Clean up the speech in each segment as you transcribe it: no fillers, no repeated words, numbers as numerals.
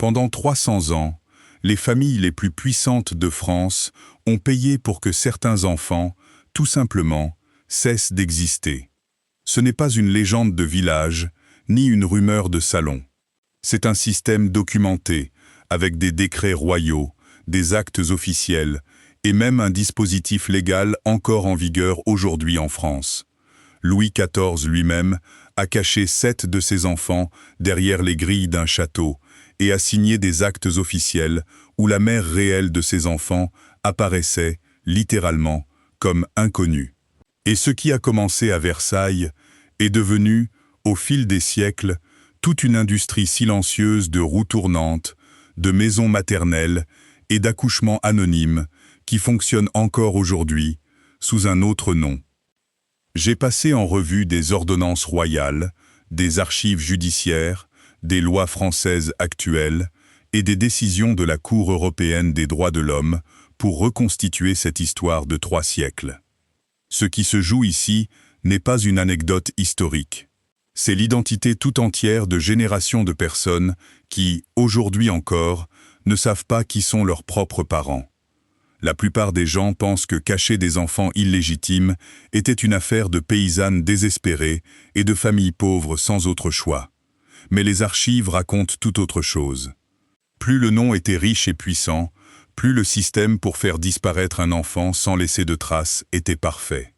Pendant 300 ans, les familles les plus puissantes de France ont payé pour que certains enfants, tout simplement, cessent d'exister. Ce n'est pas une légende de village, ni une rumeur de salon. C'est un système documenté, avec des décrets royaux, des actes officiels, et même un dispositif légal encore en vigueur aujourd'hui en France. Louis XIV lui-même a caché 7 de ses enfants derrière les grilles d'un château et a signé des actes officiels où la mère réelle de ses enfants apparaissait, littéralement, comme inconnue. Et ce qui a commencé à Versailles est devenu, au fil des siècles, toute une industrie silencieuse de roues tournantes, de maisons maternelles et d'accouchements anonymes qui fonctionnent encore aujourd'hui sous un autre nom. J'ai passé en revue des ordonnances royales, des archives judiciaires, des lois françaises actuelles et des décisions de la Cour européenne des droits de l'homme pour reconstituer cette histoire de 3 siècles. Ce qui se joue ici n'est pas une anecdote historique. C'est l'identité tout entière de générations de personnes qui, aujourd'hui encore, ne savent pas qui sont leurs propres parents. La plupart des gens pensent que cacher des enfants illégitimes était une affaire de paysannes désespérées et de familles pauvres sans autre choix. Mais les archives racontent tout autre chose. Plus le nom était riche et puissant, plus le système pour faire disparaître un enfant sans laisser de traces était parfait.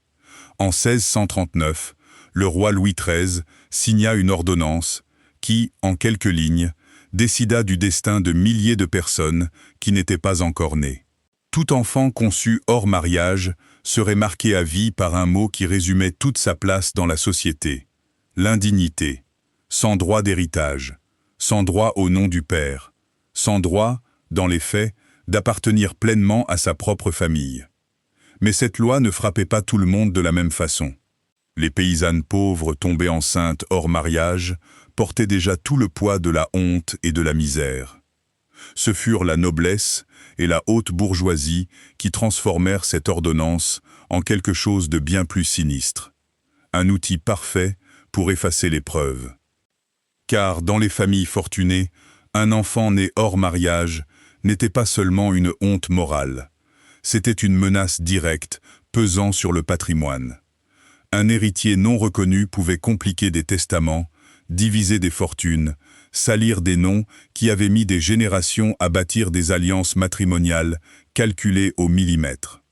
En 1639, le roi Louis XIII signa une ordonnance qui, en quelques lignes, décida du destin de milliers de personnes qui n'étaient pas encore nées. Tout enfant conçu hors mariage serait marqué à vie par un mot qui résumait toute sa place dans la société: l'indignité, sans droit d'héritage, sans droit au nom du père, sans droit, dans les faits, d'appartenir pleinement à sa propre famille. Mais cette loi ne frappait pas tout le monde de la même façon. Les paysannes pauvres tombées enceintes hors mariage portaient déjà tout le poids de la honte et de la misère. Ce furent la noblesse et la haute bourgeoisie qui transformèrent cette ordonnance en quelque chose de bien plus sinistre. Un outil parfait pour effacer les preuves. Car dans les familles fortunées, un enfant né hors mariage n'était pas seulement une honte morale. C'était une menace directe pesant sur le patrimoine. Un héritier non reconnu pouvait compliquer des testaments, diviser des fortunes, salir des noms qui avaient mis des générations à bâtir des alliances matrimoniales calculées au millimètre.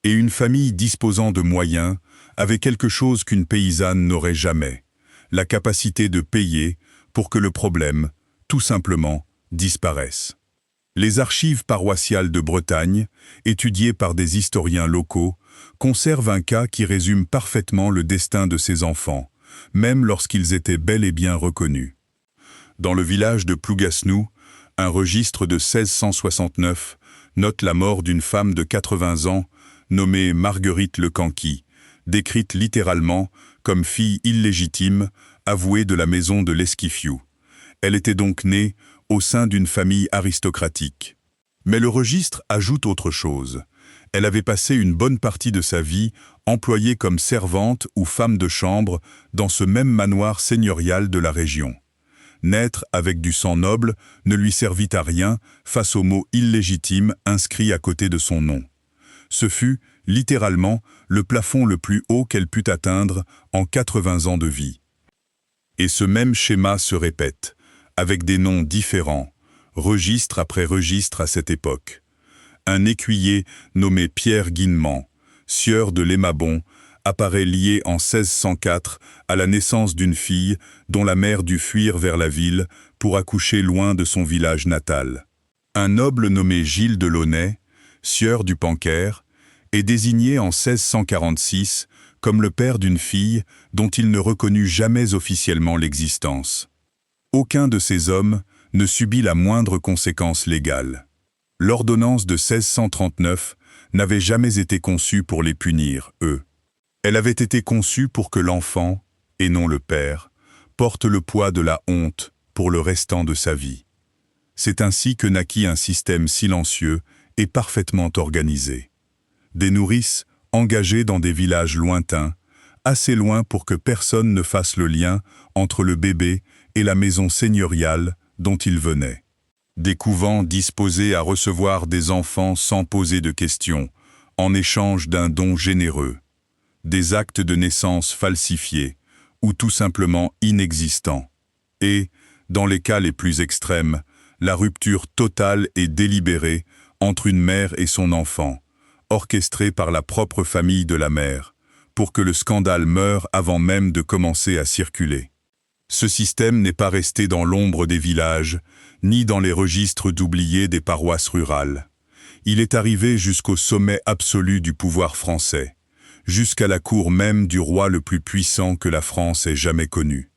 Et une famille disposant de moyens avait quelque chose qu'une paysanne n'aurait jamais: la capacité de payer pour que le problème, tout simplement, disparaisse. Les archives paroissiales de Bretagne, étudiées par des historiens locaux, conservent un cas qui résume parfaitement le destin de ces enfants, même lorsqu'ils étaient bel et bien reconnus. Dans le village de Plougasnou, un registre de 1669 note la mort d'une femme de 80 ans, nommée Marguerite Lecanqui, décrite littéralement comme fille illégitime, avouée de la maison de l'Esquifiou. Elle était donc née au sein d'une famille aristocratique. Mais le registre ajoute autre chose. Elle avait passé une bonne partie de sa vie employée comme servante ou femme de chambre dans ce même manoir seigneurial de la région. Naître avec du sang noble ne lui servit à rien face au mot illégitime inscrit à côté de son nom. Ce fut, littéralement, le plafond le plus haut qu'elle put atteindre en 80 ans de vie. Et ce même schéma se répète, avec des noms différents, registre après registre à cette époque. Un écuyer nommé Pierre Guinement, sieur de l'Émabon, apparaît lié en 1604 à la naissance d'une fille dont la mère dut fuir vers la ville pour accoucher loin de son village natal. Un noble nommé Gilles de Launay, sieur du Pencaire, est désigné en 1646 comme le père d'une fille dont il ne reconnut jamais officiellement l'existence. Aucun de ces hommes ne subit la moindre conséquence légale. L'ordonnance de 1639 n'avait jamais été conçue pour les punir, eux. Elle avait été conçue pour que l'enfant, et non le père, porte le poids de la honte pour le restant de sa vie. C'est ainsi que naquit un système silencieux et parfaitement organisé. Des nourrices engagées dans des villages lointains, assez loin pour que personne ne fasse le lien entre le bébé et la maison seigneuriale dont il venait. Des couvents disposés à recevoir des enfants sans poser de questions, en échange d'un don généreux. Des actes de naissance falsifiés, ou tout simplement inexistants. Et, dans les cas les plus extrêmes, la rupture totale et délibérée entre une mère et son enfant, orchestrée par la propre famille de la mère, pour que le scandale meure avant même de commencer à circuler. Ce système n'est pas resté dans l'ombre des villages, ni dans les registres d'oubliés des paroisses rurales. Il est arrivé jusqu'au sommet absolu du pouvoir français, jusqu'à la cour même du roi le plus puissant que la France ait jamais connu.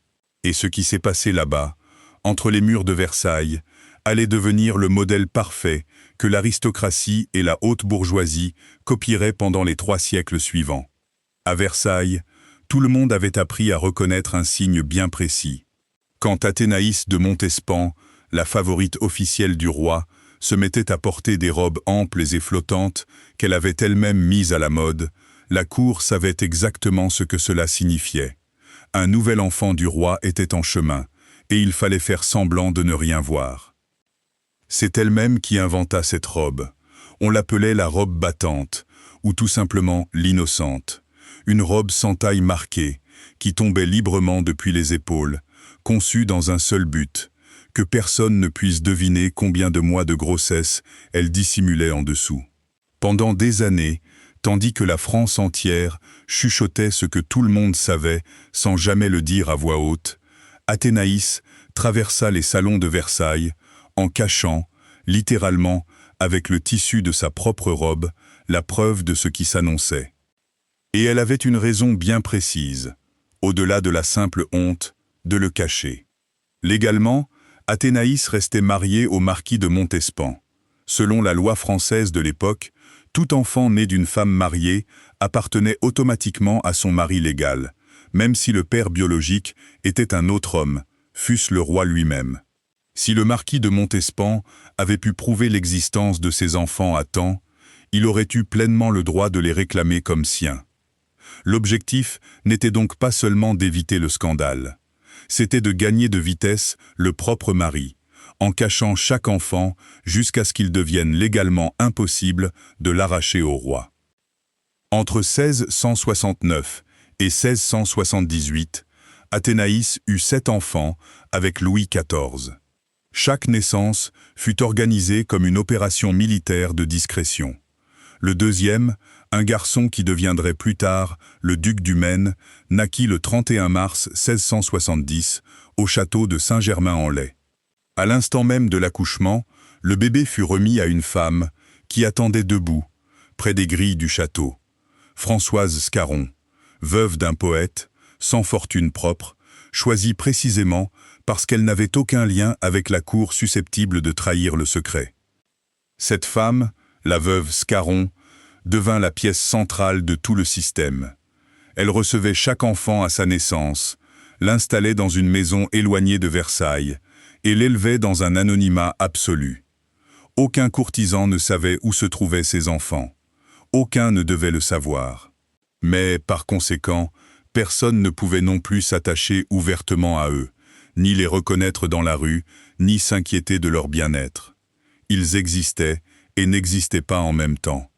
Et ce qui s'est passé là-bas, entre les murs de Versailles, allait devenir le modèle parfait que l'aristocratie et la haute bourgeoisie copieraient pendant les 3 siècles suivants. À Versailles, tout le monde avait appris à reconnaître un signe bien précis. Quand Athénaïs de Montespan, la favorite officielle du roi, se mettait à porter des robes amples et flottantes qu'elle avait elle-même mises à la mode, la cour savait exactement ce que cela signifiait. Un nouvel enfant du roi était en chemin, et il fallait faire semblant de ne rien voir. C'est elle-même qui inventa cette robe. On l'appelait la robe battante, ou tout simplement l'innocente. Une robe sans taille marquée, qui tombait librement depuis les épaules, conçue dans un seul but, que personne ne puisse deviner combien de mois de grossesse elle dissimulait en dessous. Pendant des années, tandis que la France entière chuchotait ce que tout le monde savait sans jamais le dire à voix haute, Athénaïs traversa les salons de Versailles en cachant, littéralement, avec le tissu de sa propre robe, la preuve de ce qui s'annonçait. Et elle avait une raison bien précise, au-delà de la simple honte, de le cacher. Légalement, Athénaïs restait mariée au marquis de Montespan. Selon la loi française de l'époque, tout enfant né d'une femme mariée appartenait automatiquement à son mari légal, même si le père biologique était un autre homme, fût-ce le roi lui-même. Si le marquis de Montespan avait pu prouver l'existence de ses enfants à temps, il aurait eu pleinement le droit de les réclamer comme siens. L'objectif n'était donc pas seulement d'éviter le scandale, c'était de gagner de vitesse le propre mari, en cachant chaque enfant jusqu'à ce qu'il devienne légalement impossible de l'arracher au roi. Entre 1669 et 1678, Athénaïs eut 7 enfants avec Louis XIV. Chaque naissance fut organisée comme une opération militaire de discrétion. Le deuxième, un garçon qui deviendrait plus tard le duc du Maine, naquit le 31 mars 1670 au château de Saint-Germain-en-Laye. À l'instant même de l'accouchement, le bébé fut remis à une femme qui attendait debout, près des grilles du château. Françoise Scarron, veuve d'un poète, sans fortune propre, choisie précisément parce qu'elle n'avait aucun lien avec la cour susceptible de trahir le secret. Cette femme, la veuve Scarron, devint la pièce centrale de tout le système. Elle recevait chaque enfant à sa naissance, l'installait dans une maison éloignée de Versailles et l'élevait dans un anonymat absolu. Aucun courtisan ne savait où se trouvaient ses enfants. Aucun ne devait le savoir. Mais, par conséquent, personne ne pouvait non plus s'attacher ouvertement à eux, ni les reconnaître dans la rue, ni s'inquiéter de leur bien-être. Ils existaient et n'existaient pas en même temps.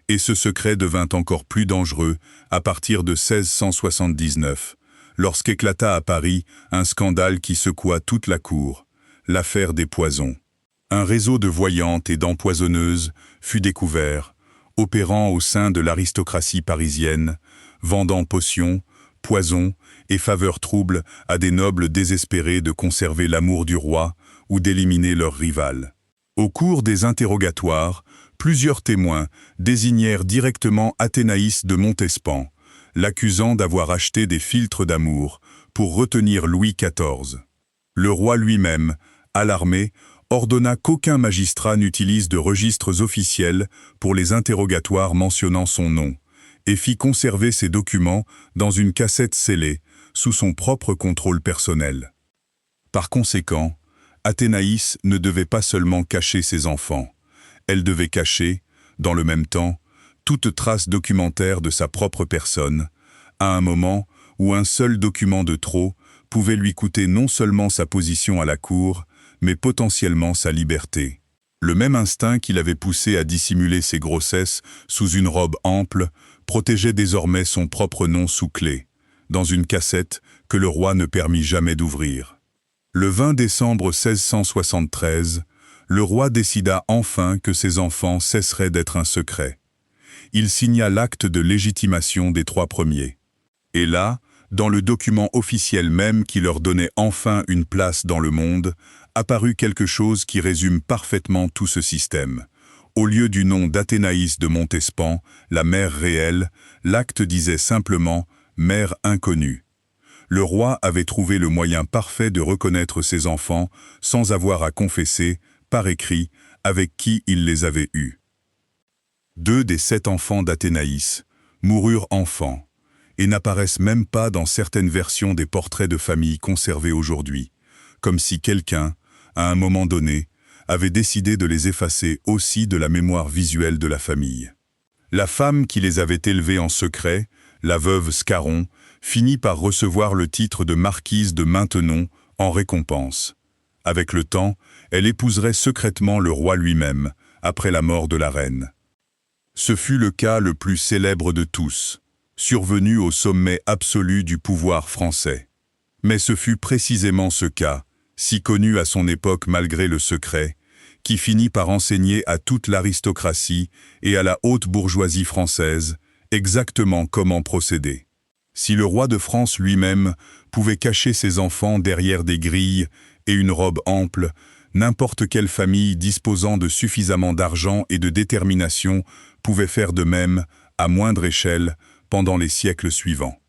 Et ce secret devint encore plus dangereux à partir de 1679, lorsqu'éclata à Paris un scandale qui secoua toute la cour, l'affaire des poisons. Un réseau de voyantes et d'empoisonneuses fut découvert, opérant au sein de l'aristocratie parisienne, vendant potions, poisons et faveurs troubles à des nobles désespérés de conserver l'amour du roi ou d'éliminer leur rival. Au cours des interrogatoires, plusieurs témoins désignèrent directement Athénaïs de Montespan, l'accusant d'avoir acheté des philtres d'amour pour retenir Louis XIV. Le roi lui-même, alarmé, ordonna qu'aucun magistrat n'utilise de registres officiels pour les interrogatoires mentionnant son nom, et fit conserver ces documents dans une cassette scellée, sous son propre contrôle personnel. Par conséquent, Athénaïs ne devait pas seulement cacher ses enfants, elle devait cacher, dans le même temps, toute trace documentaire de sa propre personne, à un moment où un seul document de trop pouvait lui coûter non seulement sa position à la cour, mais potentiellement sa liberté. Le même instinct qui l'avait poussé à dissimuler ses grossesses sous une robe ample protégeait désormais son propre nom sous clé, dans une cassette que le roi ne permit jamais d'ouvrir. Le 20 décembre 1673, le roi décida enfin que ses enfants cesseraient d'être un secret. Il signa l'acte de légitimation des 3 premiers. Et là, dans le document officiel même qui leur donnait enfin une place dans le monde, apparut quelque chose qui résume parfaitement tout ce système. Au lieu du nom d'Athénaïs de Montespan, la mère réelle, l'acte disait simplement « mère inconnue ». Le roi avait trouvé le moyen parfait de reconnaître ses enfants sans avoir à confesser, par écrit, avec qui il les avait eus. 2 des 7 enfants d'Athénaïs moururent enfants et n'apparaissent même pas dans certaines versions des portraits de famille conservés aujourd'hui, comme si quelqu'un, à un moment donné, avait décidé de les effacer aussi de la mémoire visuelle de la famille. La femme qui les avait élevés en secret, la veuve Scarron, finit par recevoir le titre de marquise de Maintenon en récompense. Avec le temps, elle épouserait secrètement le roi lui-même, après la mort de la reine. Ce fut le cas le plus célèbre de tous, survenu au sommet absolu du pouvoir français. Mais ce fut précisément ce cas, si connu à son époque malgré le secret, qui finit par enseigner à toute l'aristocratie et à la haute bourgeoisie française exactement comment procéder. Si le roi de France lui-même pouvait cacher ses enfants derrière des grilles et une robe ample, n'importe quelle famille disposant de suffisamment d'argent et de détermination pouvait faire de même, à moindre échelle, pendant les siècles suivants.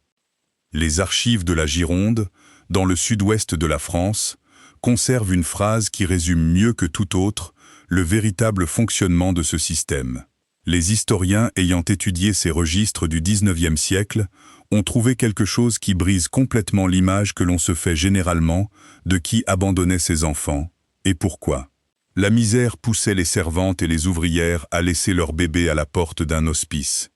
Les archives de la Gironde, dans le sud-ouest de la France, conservent une phrase qui résume mieux que toute autre le véritable fonctionnement de ce système. Les historiens ayant étudié ces registres du XIXe siècle ont trouvé quelque chose qui brise complètement l'image que l'on se fait généralement de qui abandonnait ses enfants, et pourquoi. La misère poussait les servantes et les ouvrières à laisser leurs bébés à la porte d'un hospice.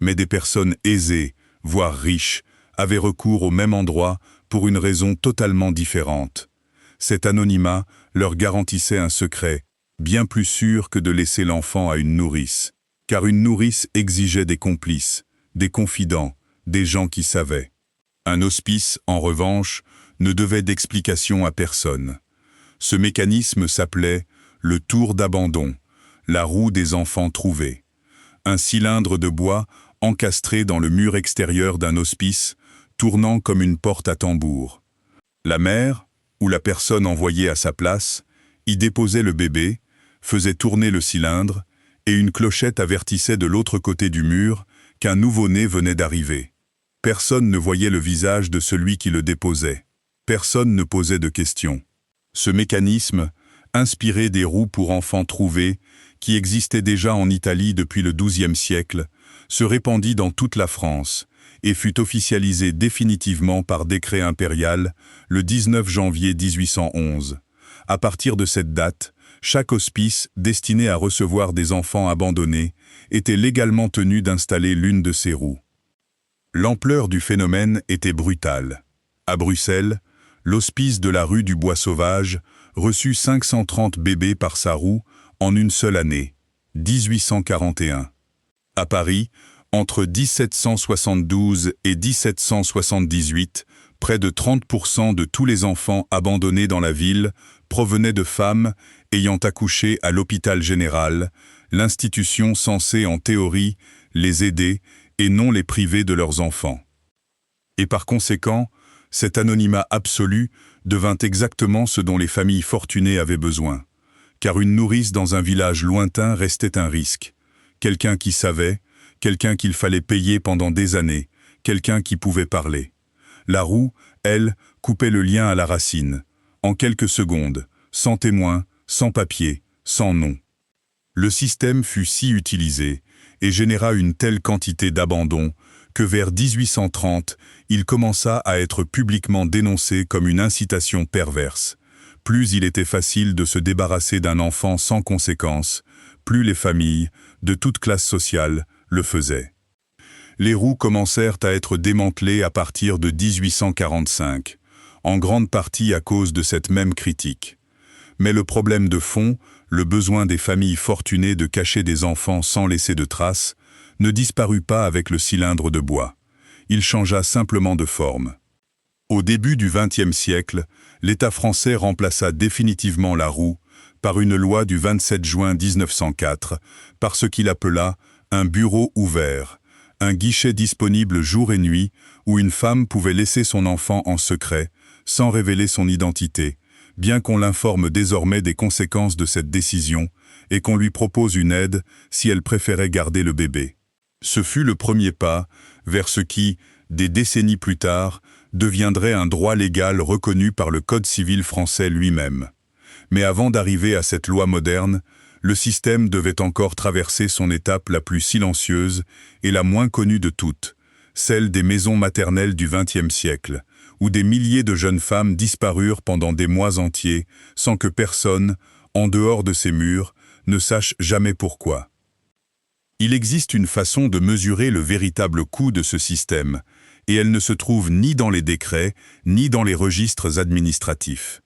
Mais des personnes aisées, voire riches, avaient recours au même endroit pour une raison totalement différente. Cet anonymat leur garantissait un secret, bien plus sûr que de laisser l'enfant à une nourrice, car une nourrice exigeait des complices, des confidents, des gens qui savaient. Un hospice, en revanche, ne devait d'explication à personne. Ce mécanisme s'appelait le tour d'abandon, la roue des enfants trouvés. Un cylindre de bois encastré dans le mur extérieur d'un hospice, tournant comme une porte à tambour. La mère, ou la personne envoyée à sa place, y déposait le bébé, faisait tourner le cylindre, et une clochette avertissait de l'autre côté du mur qu'un nouveau-né venait d'arriver. Personne ne voyait le visage de celui qui le déposait. Personne ne posait de questions. Ce mécanisme, inspiré des roues pour enfants trouvés, qui existaient déjà en Italie depuis le XIIe siècle, se répandit dans toute la France et fut officialisé définitivement par décret impérial le 19 janvier 1811. À partir de cette date, chaque hospice destiné à recevoir des enfants abandonnés était légalement tenu d'installer l'une de ces roues. L'ampleur du phénomène était brutale. À Bruxelles, l'hospice de la rue du Bois Sauvage reçut 530 bébés par sa roue en une seule année, 1841. À Paris, entre 1772 et 1778, près de 30% de tous les enfants abandonnés dans la ville provenaient de femmes ayant accouché à l'hôpital général, l'institution censée en théorie les aider et non les priver de leurs enfants. Et par conséquent, cet anonymat absolu devint exactement ce dont les familles fortunées avaient besoin, car une nourrice dans un village lointain restait un risque, quelqu'un qui savait, quelqu'un qu'il fallait payer pendant des années, quelqu'un qui pouvait parler. La roue, elle, coupait le lien à la racine, en quelques secondes, sans témoin, sans papier, sans nom. Le système fut si utilisé et généra une telle quantité d'abandon que vers 1830, il commença à être publiquement dénoncé comme une incitation perverse. Plus il était facile de se débarrasser d'un enfant sans conséquence, plus les familles, de toute classe sociale, le faisaient. Les roues commencèrent à être démantelées à partir de 1845, en grande partie à cause de cette même critique. Mais le problème de fond, le besoin des familles fortunées de cacher des enfants sans laisser de traces, ne disparut pas avec le cylindre de bois. Il changea simplement de forme. Au début du XXe siècle, l'État français remplaça définitivement la roue par une loi du 27 juin 1904, par ce qu'il appela un bureau ouvert, un guichet disponible jour et nuit où une femme pouvait laisser son enfant en secret, sans révéler son identité, bien qu'on l'informe désormais des conséquences de cette décision et qu'on lui propose une aide si elle préférait garder le bébé. Ce fut le premier pas vers ce qui, des décennies plus tard, deviendrait un droit légal reconnu par le Code civil français lui-même. Mais avant d'arriver à cette loi moderne, le système devait encore traverser son étape la plus silencieuse et la moins connue de toutes, celle des maisons maternelles du XXe siècle, où des milliers de jeunes femmes disparurent pendant des mois entiers sans que personne, en dehors de ces murs, ne sache jamais pourquoi. Il existe une façon de mesurer le véritable coût de ce système, et elle ne se trouve ni dans les décrets, ni dans les registres administratifs.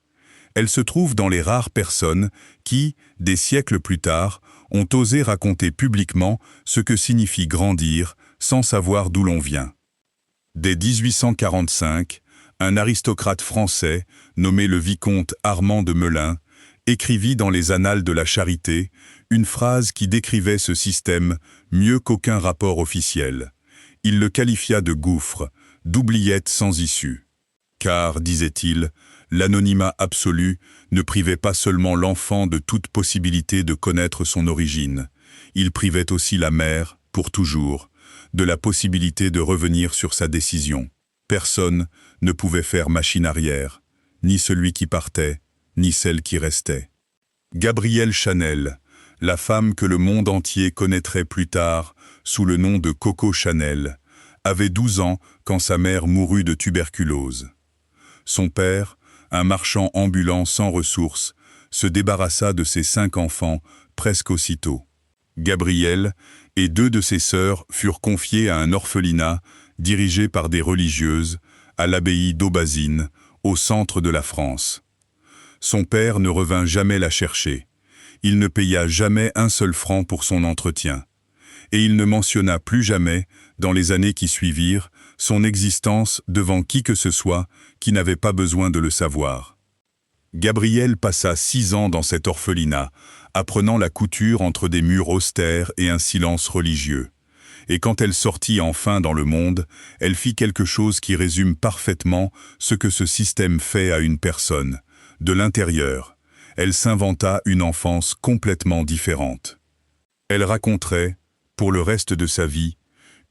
Elle se trouve dans les rares personnes qui, des siècles plus tard, ont osé raconter publiquement ce que signifie grandir sans savoir d'où l'on vient. Dès 1845, un aristocrate français, nommé le vicomte Armand de Melun, écrivit dans les Annales de la Charité une phrase qui décrivait ce système mieux qu'aucun rapport officiel. Il le qualifia de gouffre, d'oubliette sans issue. Car, disait-il, l'anonymat absolu ne privait pas seulement l'enfant de toute possibilité de connaître son origine, il privait aussi la mère, pour toujours, de la possibilité de revenir sur sa décision. Personne ne pouvait faire machine arrière, ni celui qui partait, ni celle qui restait. Gabrielle Chanel, la femme que le monde entier connaîtrait plus tard sous le nom de Coco Chanel, avait 12 ans quand sa mère mourut de tuberculose. Son père, un marchand ambulant sans ressources, se débarrassa de ses 5 enfants presque aussitôt. Gabrielle et 2 de ses sœurs furent confiées à un orphelinat dirigé par des religieuses à l'abbaye d'Aubazine, au centre de la France. Son père ne revint jamais la chercher. Il ne paya jamais un seul franc pour son entretien. Et il ne mentionna plus jamais, dans les années qui suivirent, son existence devant qui que ce soit qui n'avait pas besoin de le savoir. Gabrielle passa 6 ans dans cet orphelinat, apprenant la couture entre des murs austères et un silence religieux. Et quand elle sortit enfin dans le monde, elle fit quelque chose qui résume parfaitement ce que ce système fait à une personne. De l'intérieur, elle s'inventa une enfance complètement différente. Elle raconterait, pour le reste de sa vie,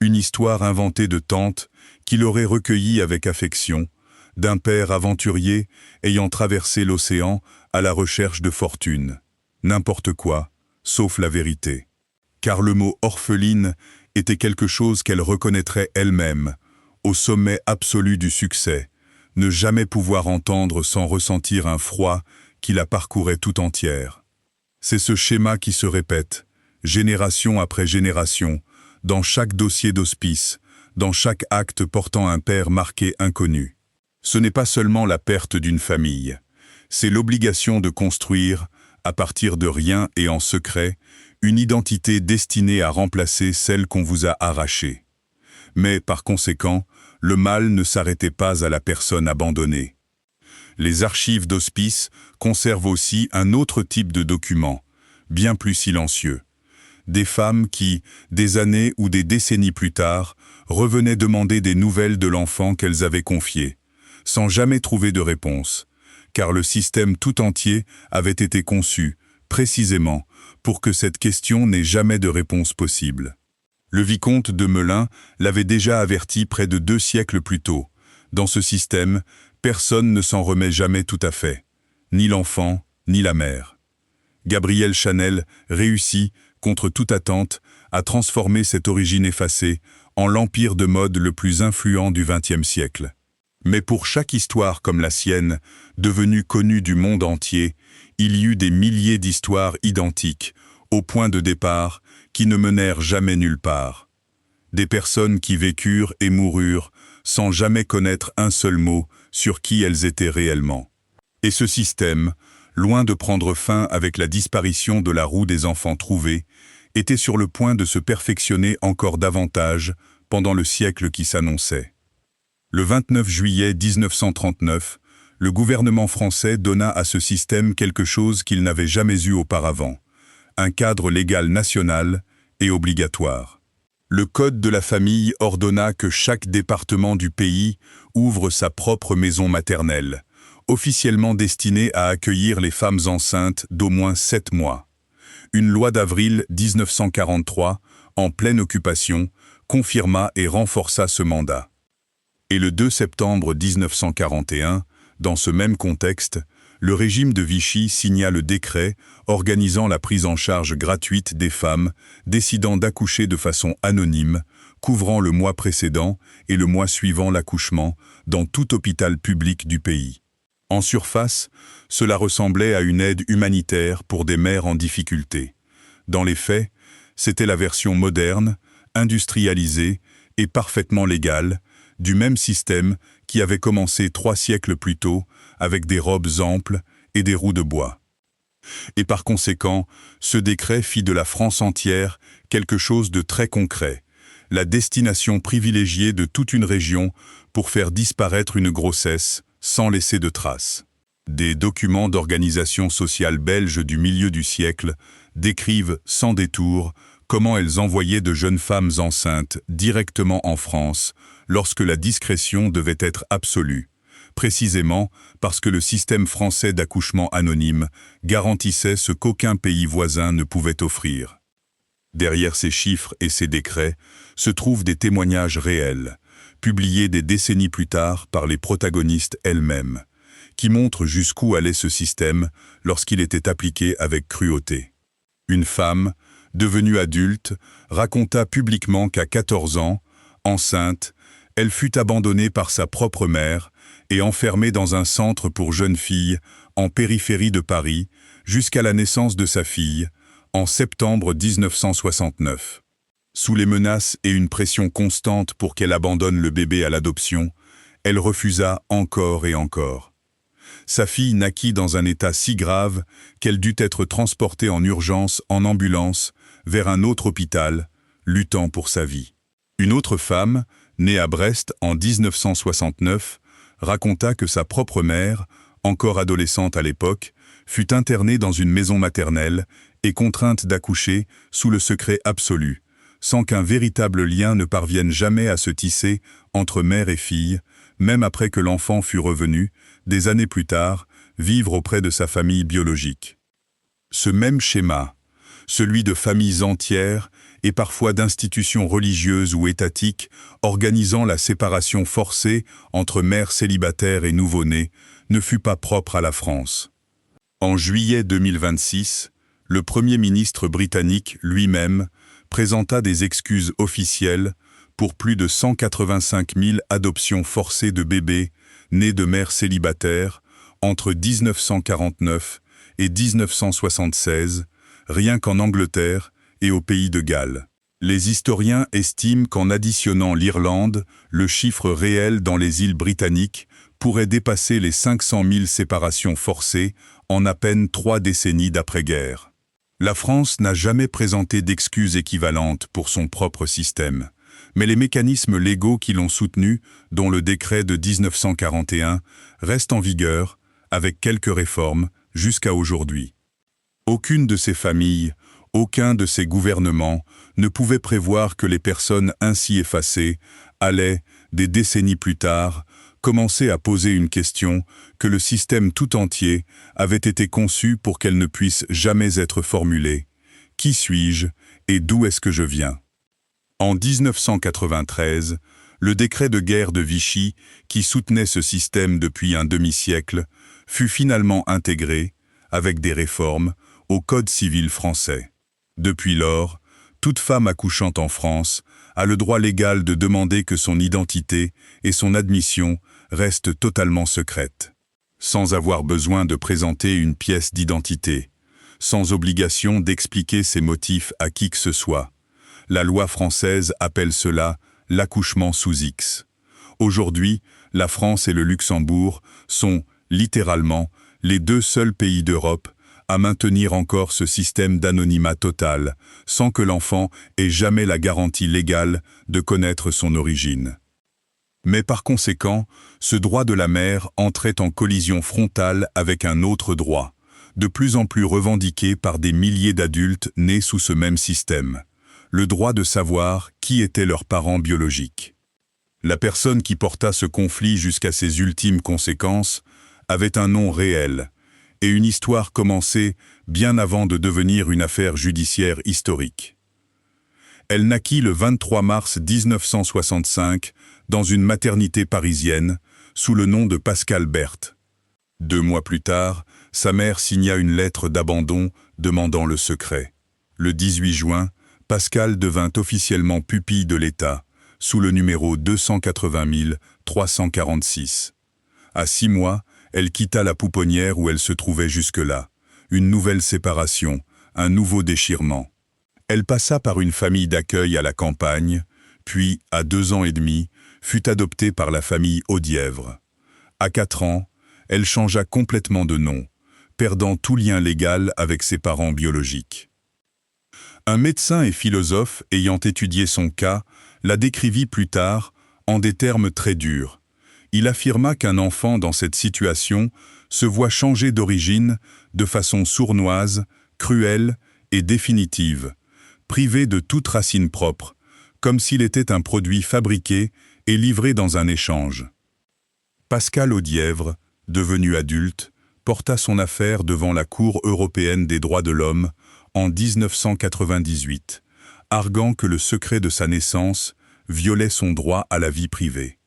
une histoire inventée de tantes qui l'aurait recueillie avec affection, d'un père aventurier ayant traversé l'océan à la recherche de fortune. N'importe quoi, sauf la vérité. Car le mot orpheline était quelque chose qu'elle reconnaîtrait elle-même, au sommet absolu du succès, ne jamais pouvoir entendre sans ressentir un froid qui la parcourait tout entière. C'est ce schéma qui se répète, génération après génération, dans chaque dossier d'hospice, dans chaque acte portant un père marqué inconnu. Ce n'est pas seulement la perte d'une famille, c'est l'obligation de construire, à partir de rien et en secret, une identité destinée à remplacer celle qu'on vous a arrachée. Mais, par conséquent, le mal ne s'arrêtait pas à la personne abandonnée. Les archives d'hospice conservent aussi un autre type de document, bien plus silencieux. Des femmes qui, des années ou des décennies plus tard, revenaient demander des nouvelles de l'enfant qu'elles avaient confié, sans jamais trouver de réponse, car le système tout entier avait été conçu, précisément, pour que cette question n'ait jamais de réponse possible. Le vicomte de Melun l'avait déjà averti près de 2 siècles plus tôt. Dans ce système, personne ne s'en remet jamais tout à fait, ni l'enfant, ni la mère. Gabrielle Chanel réussit, contre toute attente, à transformer cette origine effacée en l'empire de mode le plus influent du XXe siècle. Mais pour chaque histoire comme la sienne, devenue connue du monde entier, il y eut des milliers d'histoires identiques, au point de départ, qui ne menèrent jamais nulle part. Des personnes qui vécurent et moururent sans jamais connaître un seul mot sur qui elles étaient réellement. Et ce système, loin de prendre fin avec la disparition de la roue des enfants trouvés, était sur le point de se perfectionner encore davantage pendant le siècle qui s'annonçait. Le 29 juillet 1939, le gouvernement français donna à ce système quelque chose qu'il n'avait jamais eu auparavant, un cadre légal national et obligatoire. Le Code de la famille ordonna que chaque département du pays ouvre sa propre maison maternelle, officiellement destinée à accueillir les femmes enceintes d'au moins 7 mois. Une loi d'avril 1943, en pleine occupation, confirma et renforça ce mandat. Et le 2 septembre 1941, dans ce même contexte, le régime de Vichy signa le décret organisant la prise en charge gratuite des femmes décidant d'accoucher de façon anonyme, couvrant le mois précédent et le mois suivant l'accouchement dans tout hôpital public du pays. En surface, cela ressemblait à une aide humanitaire pour des mères en difficulté. Dans les faits, c'était la version moderne, industrialisée et parfaitement légale du même système qui avait commencé 3 siècles plus tôt avec des robes amples et des roues de bois. Et par conséquent, ce décret fit de la France entière quelque chose de très concret, la destination privilégiée de toute une région pour faire disparaître une grossesse sans laisser de traces. Des documents d'organisation sociale belge du milieu du siècle décrivent sans détour comment elles envoyaient de jeunes femmes enceintes directement en France lorsque la discrétion devait être absolue, précisément parce que le système français d'accouchement anonyme garantissait ce qu'aucun pays voisin ne pouvait offrir. Derrière ces chiffres et ces décrets se trouvent des témoignages réels, publiés des décennies plus tard par les protagonistes elles-mêmes, qui montrent jusqu'où allait ce système lorsqu'il était appliqué avec cruauté. Une femme, devenue adulte, raconta publiquement qu'à 14 ans, enceinte, elle fut abandonnée par sa propre mère et enfermée dans un centre pour jeunes filles en périphérie de Paris jusqu'à la naissance de sa fille, en septembre 1969. Sous les menaces et une pression constante pour qu'elle abandonne le bébé à l'adoption, elle refusa encore et encore. Sa fille naquit dans un état si grave qu'elle dut être transportée en urgence en ambulance vers un autre hôpital, luttant pour sa vie. Une autre femme, née à Brest en 1969, raconta que sa propre mère, encore adolescente à l'époque, fut internée dans une maison maternelle et contrainte d'accoucher sous le secret absolu, sans qu'un véritable lien ne parvienne jamais à se tisser entre mère et fille, même après que l'enfant fût revenu, des années plus tard, vivre auprès de sa famille biologique. Ce même schéma, celui de familles entières et parfois d'institutions religieuses ou étatiques organisant la séparation forcée entre mères célibataires et nouveau-nés, ne fut pas propre à la France. En juillet 2026, le Premier ministre britannique lui-même présenta des excuses officielles pour plus de 185 000 adoptions forcées de bébés nés de mères célibataires entre 1949 et 1976, rien qu'en Angleterre et au pays de Galles. Les historiens estiment qu'en additionnant l'Irlande, le chiffre réel dans les îles britanniques pourrait dépasser les 500 000 séparations forcées en à peine 3 décennies d'après-guerre. La France n'a jamais présenté d'excuses équivalentes pour son propre système, mais les mécanismes légaux qui l'ont soutenu, dont le décret de 1941, restent en vigueur, avec quelques réformes, jusqu'à aujourd'hui. Aucune de ces familles, aucun de ces gouvernements ne pouvait prévoir que les personnes ainsi effacées allaient, des décennies plus tard, commencer à poser une question que le système tout entier avait été conçu pour qu'elle ne puisse jamais être formulée. Qui suis-je et d'où est-ce que je viens? En 1993, le décret de guerre de Vichy, qui soutenait ce système depuis un demi-siècle, fut finalement intégré, avec des réformes, au Code civil français. Depuis lors, toute femme accouchant en France a le droit légal de demander que son identité et son admission restent totalement secrètes, sans avoir besoin de présenter une pièce d'identité, sans obligation d'expliquer ses motifs à qui que ce soit. La loi française appelle cela l'accouchement sous X. Aujourd'hui, la France et le Luxembourg sont, littéralement, les deux seuls pays d'Europe à maintenir encore ce système d'anonymat total, sans que l'enfant ait jamais la garantie légale de connaître son origine. Mais par conséquent, ce droit de la mère entrait en collision frontale avec un autre droit, de plus en plus revendiqué par des milliers d'adultes nés sous ce même système, le droit de savoir qui étaient leurs parents biologiques. La personne qui porta ce conflit jusqu'à ses ultimes conséquences avait un nom réel, et une histoire commencée bien avant de devenir une affaire judiciaire historique. Elle naquit le 23 mars 1965 dans une maternité parisienne sous le nom de Pascale Berthe. 2 mois plus tard, sa mère signa une lettre d'abandon demandant le secret. Le 18 juin, Pascale devint officiellement pupille de l'État, sous le numéro 280 346. À 6 mois, elle quitta la pouponnière où elle se trouvait jusque-là. Une nouvelle séparation, un nouveau déchirement. Elle passa par une famille d'accueil à la campagne, puis, à 2 ans et demi, fut adoptée par la famille Audièvre. À 4 ans, elle changea complètement de nom, perdant tout lien légal avec ses parents biologiques. Un médecin et philosophe ayant étudié son cas la décrivit plus tard en des termes très durs. Il affirma qu'un enfant dans cette situation se voit changer d'origine de façon sournoise, cruelle et définitive, privé de toute racine propre, comme s'il était un produit fabriqué et livré dans un échange. Pascale Audièvre, devenue adulte, porta son affaire devant la Cour européenne des droits de l'homme en 1998, arguant que le secret de sa naissance violait son droit à la vie privée.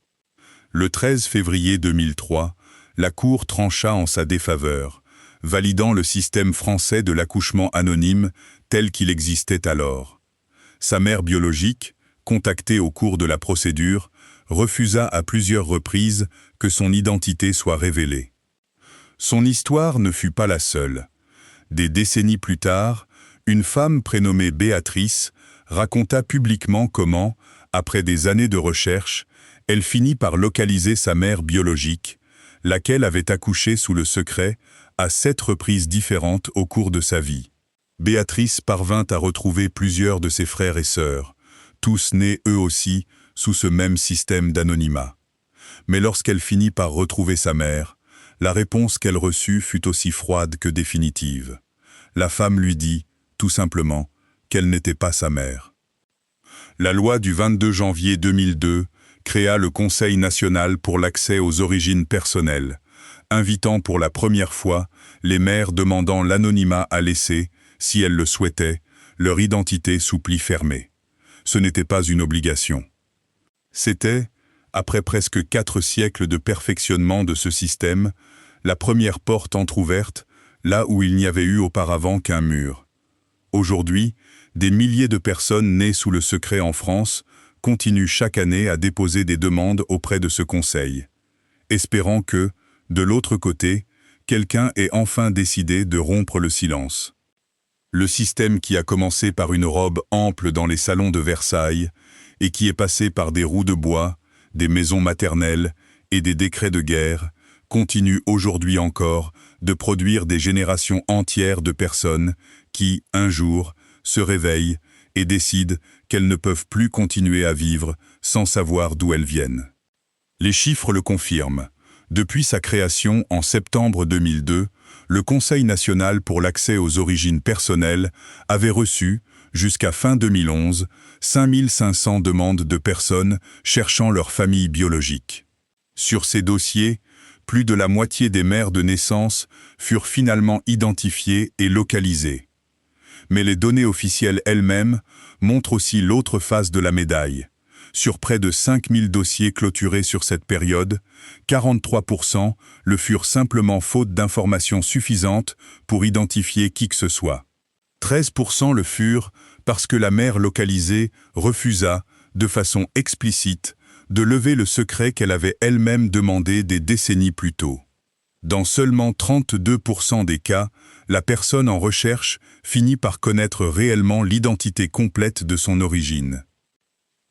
Le 13 février 2003, la Cour trancha en sa défaveur, validant le système français de l'accouchement anonyme tel qu'il existait alors. Sa mère biologique, contactée au cours de la procédure, refusa à plusieurs reprises que son identité soit révélée. Son histoire ne fut pas la seule. Des décennies plus tard, une femme prénommée Béatrice raconta publiquement comment, après des années de recherche, elle finit par localiser sa mère biologique, laquelle avait accouché sous le secret à 7 reprises différentes au cours de sa vie. Béatrice parvint à retrouver plusieurs de ses frères et sœurs, tous nés eux aussi sous ce même système d'anonymat. Mais lorsqu'elle finit par retrouver sa mère, la réponse qu'elle reçut fut aussi froide que définitive. La femme lui dit, tout simplement, qu'elle n'était pas sa mère. La loi du 22 janvier 2002 créa le Conseil national pour l'accès aux origines personnelles, invitant pour la première fois les mères demandant l'anonymat à laisser, si elles le souhaitaient, leur identité sous pli fermé. Ce n'était pas une obligation. C'était, après presque 4 siècles de perfectionnement de ce système, la première porte entr'ouverte, là où il n'y avait eu auparavant qu'un mur. Aujourd'hui, des milliers de personnes nées sous le secret en France continuent chaque année à déposer des demandes auprès de ce conseil, espérant que, de l'autre côté, quelqu'un ait enfin décidé de rompre le silence. Le système qui a commencé par une robe ample dans les salons de Versailles et qui est passé par des roues de bois, des maisons maternelles et des décrets de guerre, continue aujourd'hui encore de produire des générations entières de personnes qui, un jour, se réveillent et décident qu'elles ne peuvent plus continuer à vivre sans savoir d'où elles viennent. Les chiffres le confirment. Depuis sa création en septembre 2002, le Conseil national pour l'accès aux origines personnelles avait reçu, jusqu'à fin 2011, 5500 demandes de personnes cherchant leur famille biologique. Sur ces dossiers, plus de la moitié des mères de naissance furent finalement identifiées et localisées. Mais les données officielles elles-mêmes montrent aussi l'autre face de la médaille. Sur près de 5000 dossiers clôturés sur cette période, 43% le furent simplement faute d'informations suffisantes pour identifier qui que ce soit. 13% le furent parce que la mère localisée refusa, de façon explicite, de lever le secret qu'elle avait elle-même demandé des décennies plus tôt. Dans seulement 32% des cas, la personne en recherche finit par connaître réellement l'identité complète de son origine.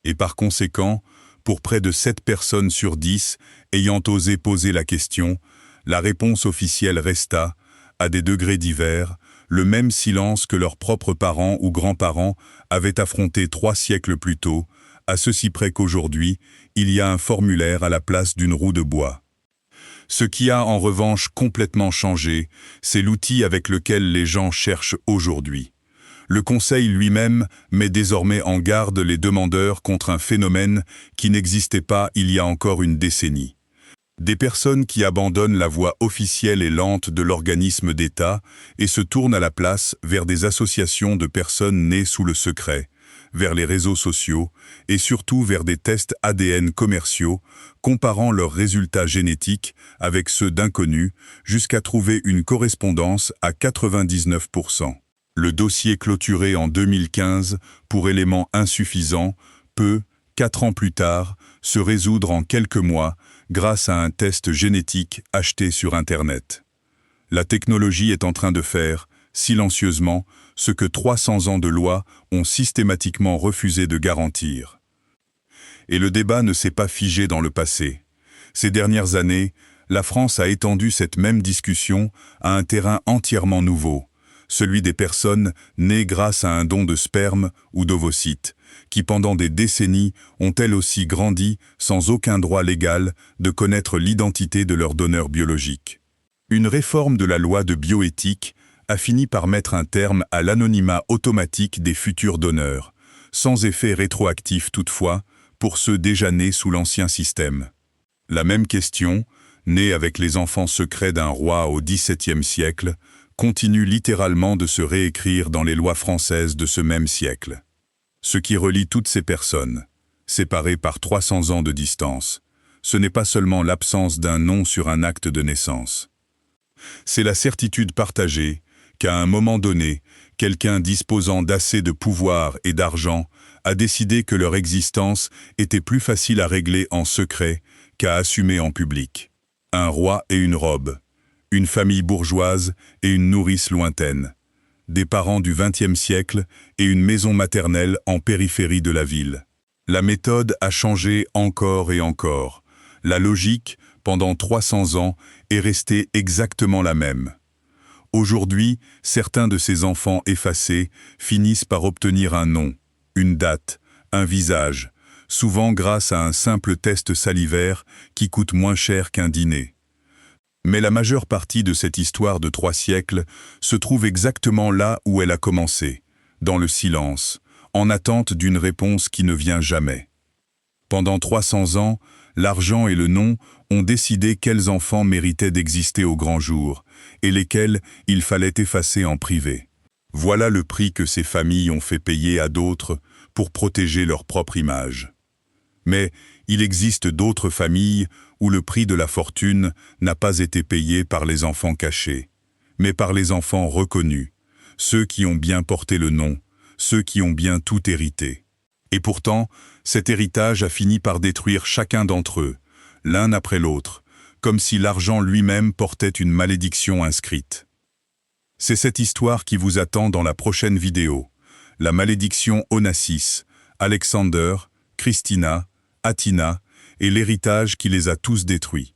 Et par conséquent, pour près de 7 personnes sur 10 ayant osé poser la question, La réponse officielle resta, à des degrés divers, le même silence que leurs propres parents ou grands-parents avaient affronté 3 siècles plus tôt, à ceci près qu'aujourd'hui, il y a un formulaire à la place d'une roue de bois. Ce qui a en revanche complètement changé, c'est l'outil avec lequel les gens cherchent aujourd'hui. Le Conseil lui-même met désormais en garde les demandeurs contre un phénomène qui n'existait pas il y a encore une décennie. Des personnes qui abandonnent la voie officielle et lente de l'organisme d'État et se tournent à la place vers des associations de personnes nées sous le secret, vers les réseaux sociaux et surtout vers des tests ADN commerciaux, comparant leurs résultats génétiques avec ceux d'inconnus jusqu'à trouver une correspondance à 99%. Le dossier clôturé en 2015 pour éléments insuffisants peut, 4 ans plus tard, se résoudre en quelques mois grâce à un test génétique acheté sur Internet. La technologie est en train de faire, silencieusement, ce que 300 ans de loi ont systématiquement refusé de garantir. Et le débat ne s'est pas figé dans le passé. Ces dernières années, la France a étendu cette même discussion à un terrain entièrement nouveau, celui des personnes nées grâce à un don de sperme ou d'ovocytes, qui pendant des décennies ont elles aussi grandi sans aucun droit légal de connaître l'identité de leur donneur biologique. Une réforme de la loi de bioéthique a fini par mettre un terme à l'anonymat automatique des futurs donneurs, sans effet rétroactif toutefois, pour ceux déjà nés sous l'ancien système. La même question, née avec les enfants secrets d'un roi au XVIIe siècle, continue littéralement de se réécrire dans les lois françaises de ce même siècle. Ce qui relie toutes ces personnes, séparées par 300 ans de distance, ce n'est pas seulement l'absence d'un nom sur un acte de naissance. C'est la certitude partagée qu'à un moment donné, quelqu'un disposant d'assez de pouvoir et d'argent a décidé que leur existence était plus facile à régler en secret qu'à assumer en public. Un roi et une robe, une famille bourgeoise et une nourrice lointaine, des parents du XXe siècle et une maison maternelle en périphérie de la ville. La méthode a changé encore et encore. La logique, pendant 300 ans, est restée exactement la même. Aujourd'hui, certains de ces enfants effacés finissent par obtenir un nom, une date, un visage, souvent grâce à un simple test salivaire qui coûte moins cher qu'un dîner. Mais la majeure partie de cette histoire de 3 siècles se trouve exactement là où elle a commencé, dans le silence, en attente d'une réponse qui ne vient jamais. Pendant 300 ans, l'argent et le nom ont décidé quels enfants méritaient d'exister au grand jour, et lesquels il fallait effacer en privé. Voilà le prix que ces familles ont fait payer à d'autres pour protéger leur propre image. Mais il existe d'autres familles où le prix de la fortune n'a pas été payé par les enfants cachés, mais par les enfants reconnus, ceux qui ont bien porté le nom, ceux qui ont bien tout hérité. Et pourtant, cet héritage a fini par détruire chacun d'entre eux, l'un après l'autre, comme si l'argent lui-même portait une malédiction inscrite. C'est cette histoire qui vous attend dans la prochaine vidéo. La malédiction Onassis, Alexander, Christina, Atina et l'héritage qui les a tous détruits.